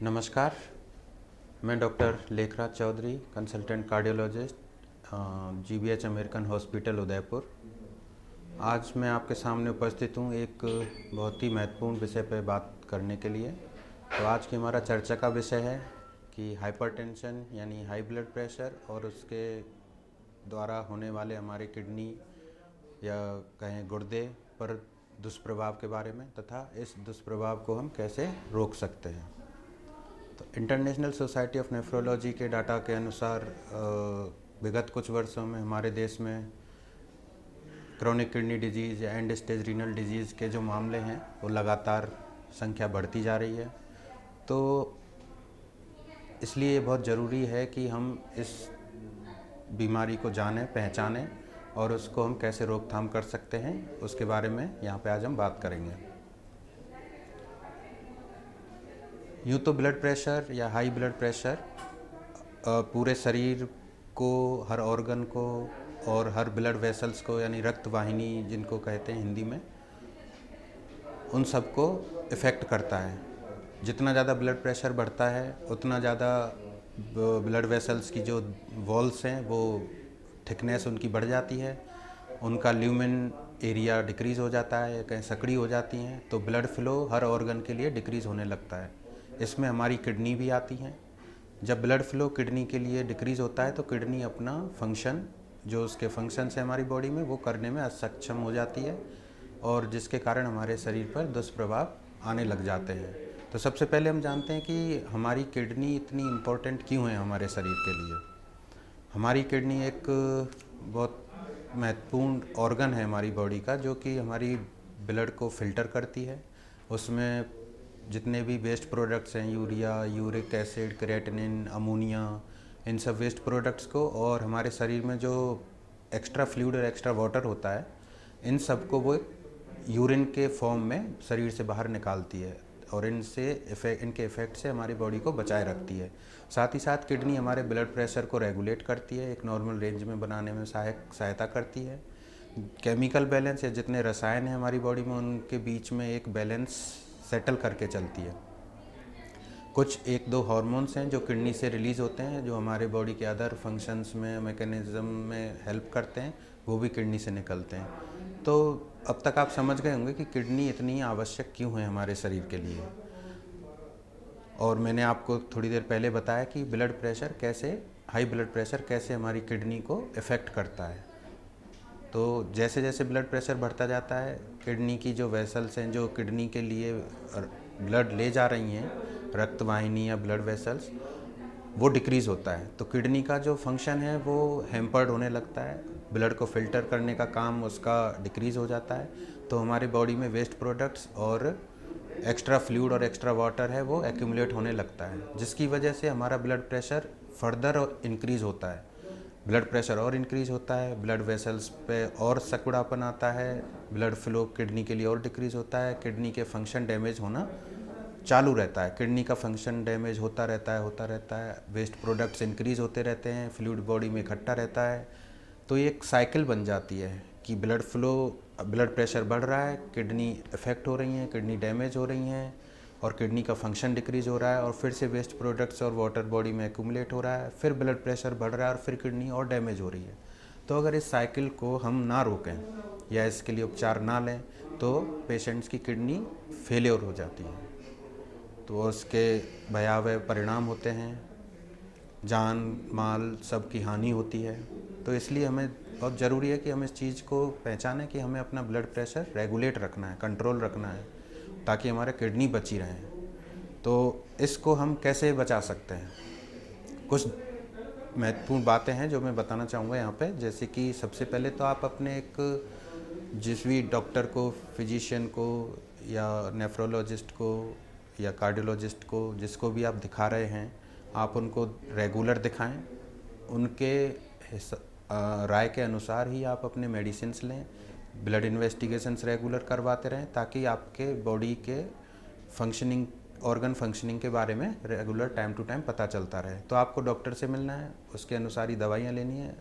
नमस्कार। मैं doctor Lekhraj Chaudhary, consultant cardiologist, GBH American hospital Udaipur. आज मैं आपके सामने उपस्थित हूँ एक बहुत ही महत्वपूर्ण विषय पर बात करने के लिए। तो आज की हमारा चर्चा का विषय है कि हाइपरटेंशन यानी हाई ब्लड प्रेशर और उसके द्वारा होने वाले हमारे किडनी या कहें गुर्दे पर दुष्प्रभाव के बारे में, तथा इस दुष्प्रभाव को हम कैसे रोक सकते हैं। तो इंटरनेशनल सोसाइटी ऑफ नेफ्रोलॉजी के डाटा के अनुसार विगत कुछ वर्षों में हमारे देश में क्रोनिक किडनी डिजीज़ या एंड स्टेज रीनल डिजीज़ के जो मामले हैं वो लगातार संख्या बढ़ती जा रही है। तो इसलिए बहुत ज़रूरी है कि हम इस बीमारी को जानें, पहचानें और उसको हम कैसे रोकथाम कर सकते हैं, उसके बारे में यहाँ पे आज हम बात करेंगे। यूँ तो ब्लड प्रेशर या हाई ब्लड प्रेशर पूरे शरीर को, हर ऑर्गन को और हर ब्लड वेसल्स को यानी रक्त वाहिनी जिनको कहते हैं हिंदी में, उन सबको इफ़ेक्ट करता है। जितना ज़्यादा ब्लड प्रेशर बढ़ता है उतना ज़्यादा ब्लड वेसल्स की जो वॉल्स हैं वो थिकनेस उनकी बढ़ जाती है, उनका ल्यूमेन एरिया डिक्रीज़ हो जाता है, कहीं सकड़ी हो जाती हैं, तो ब्लड फ्लो हर ऑर्गन के लिए डिक्रीज़ होने लगता है। इसमें हमारी किडनी भी आती हैं। जब ब्लड फ्लो किडनी के लिए डिक्रीज़ होता है तो किडनी अपना फंक्शन, जो उसके फंक्शंस है हमारी बॉडी में, वो करने में असक्षम हो जाती है और जिसके कारण हमारे शरीर पर दुष्प्रभाव आने लग जाते हैं। तो सबसे पहले हम जानते हैं कि हमारी किडनी इतनी इम्पोर्टेंट क्यों है हमारे शरीर के लिए। हमारी किडनी एक बहुत महत्वपूर्ण ऑर्गन है हमारी बॉडी का, जो कि हमारी ब्लड को फ़िल्टर करती है। उसमें जितने भी वेस्ट प्रोडक्ट्स हैं, urea, uric acid, creatinine, ammonia, इन सब वेस्ट प्रोडक्ट्स को, और हमारे शरीर में जो एक्स्ट्रा फ्लूइड और एक्स्ट्रा वाटर होता है, इन सब को वो यूरिन के फॉर्म में शरीर से बाहर निकालती है और इनके इफ़ेक्ट से हमारी बॉडी को बचाए रखती है। साथ ही साथ किडनी हमारे ब्लड प्रेशर को रेगुलेट करती है, एक नॉर्मल रेंज में बनाने में सहायता करती है। केमिकल बैलेंस या जितने रसायन हैं हमारी बॉडी में, उनके बीच में एक बैलेंस सेटल करके चलती है। कुछ एक दो हार्मोन्स हैं जो किडनी से रिलीज़ होते हैं, जो हमारे बॉडी के अदर फंक्शंस में, मैकेनिज़्म में हेल्प करते हैं, वो भी किडनी से निकलते हैं। तो अब तक आप समझ गए होंगे कि किडनी इतनी आवश्यक क्यों है हमारे शरीर के लिए। और मैंने आपको थोड़ी देर पहले बताया कि हाई ब्लड प्रेशर कैसे हमारी किडनी को इफ़ेक्ट करता है। तो जैसे जैसे ब्लड प्रेशर बढ़ता जाता है, किडनी की जो वेसल्स हैं जो किडनी के लिए ब्लड ले जा रही हैं, रक्त वाहिनी या ब्लड वेसल्स, वो डिक्रीज़ होता है। तो किडनी का जो फंक्शन है वो हैम्पर्ड होने लगता है, ब्लड को फ़िल्टर करने का काम उसका डिक्रीज़ हो जाता है। तो हमारी बॉडी में वेस्ट प्रोडक्ट्स और एक्स्ट्रा फ्लूइड और एक्स्ट्रा वाटर है वो एक्यूमुलेट होने लगता है, जिसकी वजह से हमारा ब्लड प्रेशर फर्दर इंक्रीज़ होता है। ब्लड प्रेशर और इंक्रीज़ होता है, ब्लड वेसल्स पे और सिकुड़ापन आता है, ब्लड फ्लो किडनी के लिए और डिक्रीज़ होता है, किडनी के फंक्शन डैमेज होना चालू रहता है। किडनी का फंक्शन डैमेज होता रहता है, वेस्ट प्रोडक्ट्स इंक्रीज़ होते रहते हैं, फ्लूइड बॉडी में इकट्ठा रहता है। तो ये एक साइकिल बन जाती है कि ब्लड प्रेशर बढ़ रहा है, किडनी इफ़ेक्ट हो रही हैं, किडनी डैमेज हो रही हैं और किडनी का फंक्शन डिक्रीज़ हो रहा है, और फिर से वेस्ट प्रोडक्ट्स और वाटर बॉडी में एक्यूमुलेट हो रहा है, फिर ब्लड प्रेशर बढ़ रहा है और फिर किडनी और डैमेज हो रही है। तो अगर इस साइकिल को हम ना रोकें या इसके लिए उपचार ना लें तो पेशेंट्स की किडनी फेलियर हो जाती है। तो उसके भयावह परिणाम होते हैं, जान माल सब की हानि होती है। तो इसलिए हमें बहुत ज़रूरी है कि हम इस चीज़ को पहचानें कि हमें अपना ब्लड प्रेशर रेगुलेट रखना है, कंट्रोल रखना है, ताकि हमारे किडनी बची रहें। तो इसको हम कैसे बचा सकते हैं? कुछ महत्वपूर्ण बातें हैं जो मैं बताना चाहूँगा यहाँ पे। जैसे कि सबसे पहले तो आप अपने जिस भी डॉक्टर को, फिजिशियन को या नेफ्रोलॉजिस्ट को या कार्डियोलॉजिस्ट को, जिसको भी आप दिखा रहे हैं, आप उनको रेगुलर दिखाएं। उनके राय के अनुसार ही आप अपने मेडिसिन्स लें, ब्लड इन्वेस्टिगेशंस रेगुलर करवाते रहें, ताकि आपके बॉडी के फंक्शनिंग, ऑर्गन फंक्शनिंग के बारे में रेगुलर टाइम टू टाइम पता चलता रहे। तो आपको डॉक्टर से मिलना है, उसके अनुसार ही दवाइयाँ लेनी है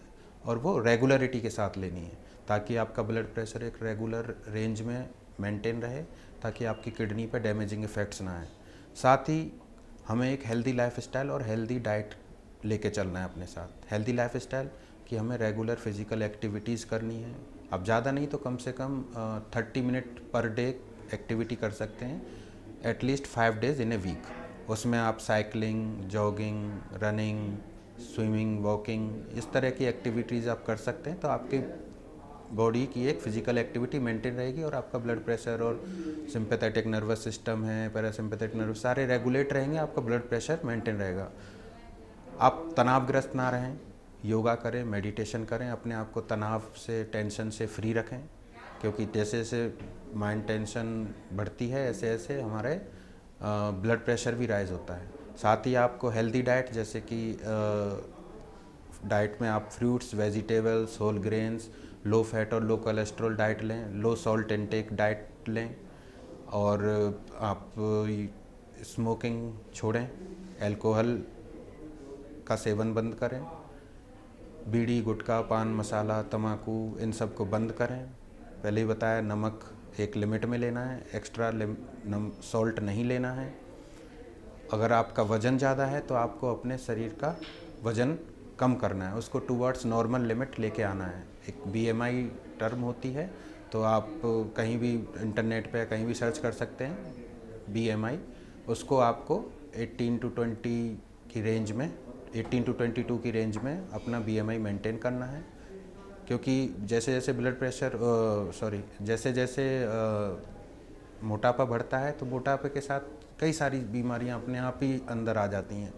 और वो रेगुलरिटी के साथ लेनी है, ताकि आपका ब्लड प्रेशर एक रेगुलर रेंज में मेंटेन रहे, ताकि आपकी किडनी पर डैमेजिंग इफ़ेक्ट्स ना आए। साथ ही हमें एक हेल्दी लाइफस्टाइल और हेल्दी डाइट लेके चलना है अपने साथ। हेल्दी लाइफस्टाइल कि हमें रेगुलर फिजिकल एक्टिविटीज़ करनी है। अब ज़्यादा नहीं तो कम से कम 30 मिनट पर डे एक्टिविटी कर सकते हैं, at least 5 days in a week. उसमें आप cycling, jogging, running, swimming, walking, इस तरह की एक्टिविटीज़ आप कर सकते हैं, तो आपकी बॉडी की एक फिजिकल एक्टिविटी मेंटेन रहेगी और आपका ब्लड प्रेशर और सिंपैथेटिक नर्वस सिस्टम है, पैरासिम्पैथेटिक नर्वस, सारे रेगुलेट रहेंगे, आपका ब्लड प्रेशर मेंटेन रहेगा। आप तनावग्रस्त ना रहें, योगा करें, मेडिटेशन करें, अपने आप को तनाव से, टेंशन से फ्री रखें, क्योंकि जैसे जैसे माइंड टेंशन बढ़ती है ऐसे ऐसे हमारे ब्लड प्रेशर भी राइज होता है। साथ ही आपको हेल्दी डाइट, जैसे कि डाइट में आप fruits, vegetables, whole grains, low fat और लो कोलेस्ट्रॉल डाइट लें, लो सॉल्ट इनटेक डाइट लें, और आप स्मोकिंग छोड़ें, अल्कोहल का सेवन बंद करें, बीड़ी, गुटखा, पान मसाला, तम्बाकू, इन सब को बंद करें। पहले ही बताया, नमक एक लिमिट में लेना है, एक्स्ट्रा सॉल्ट नहीं लेना है। अगर आपका वज़न ज़्यादा है तो आपको अपने शरीर का वज़न कम करना है, उसको टूवर्ड्स नॉर्मल लिमिट लेके आना है। एक बीएमआई टर्म होती है, तो आप कहीं भी इंटरनेट पे कहीं भी सर्च कर सकते हैं बीएमआई। उसको आपको 18 टू 20 की रेंज में, 18 टू 22 की रेंज में अपना बीएमआई मेंटेन करना है। क्योंकि जैसे जैसे ब्लड प्रेशर जैसे जैसे मोटापा बढ़ता है, तो मोटापे के साथ कई सारी बीमारियां अपने आप ही अंदर आ जाती हैं।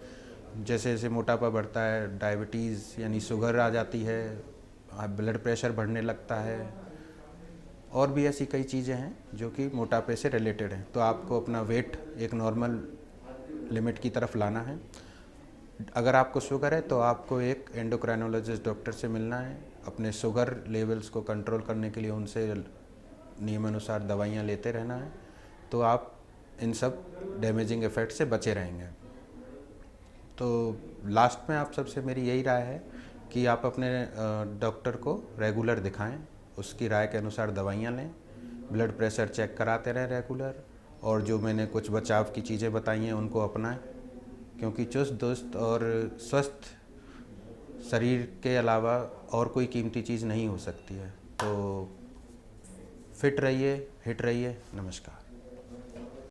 जैसे जैसे मोटापा बढ़ता है, डायबिटीज़ यानी शुगर आ जाती है, ब्लड प्रेशर बढ़ने लगता है, और भी ऐसी कई चीज़ें हैं जो कि मोटापे से रिलेटेड हैं। तो आपको अपना वेट एक नॉर्मल लिमिट की तरफ लाना है। अगर आपको शुगर है तो आपको एक एंडोक्राइनोलॉजिस्ट डॉक्टर से मिलना है, अपने शुगर लेवल्स को कंट्रोल करने के लिए उनसे नियमानुसार दवाइयाँ लेते रहना है, तो आप इन सब डैमेजिंग इफ़ेक्ट से बचे रहेंगे। तो लास्ट में आप सबसे मेरी यही राय है कि आप अपने डॉक्टर को रेगुलर दिखाएं, उसकी राय के अनुसार दवाइयाँ लें, ब्लड प्रेशर चेक कराते रहें रेगुलर, और जो मैंने कुछ बचाव की चीज़ें बताई हैं उनको अपनाएं, क्योंकि चुस्त दुरुस्त और स्वस्थ शरीर के अलावा और कोई कीमती चीज़ नहीं हो सकती है। तो फिट रहिए, हिट रहिए। नमस्कार।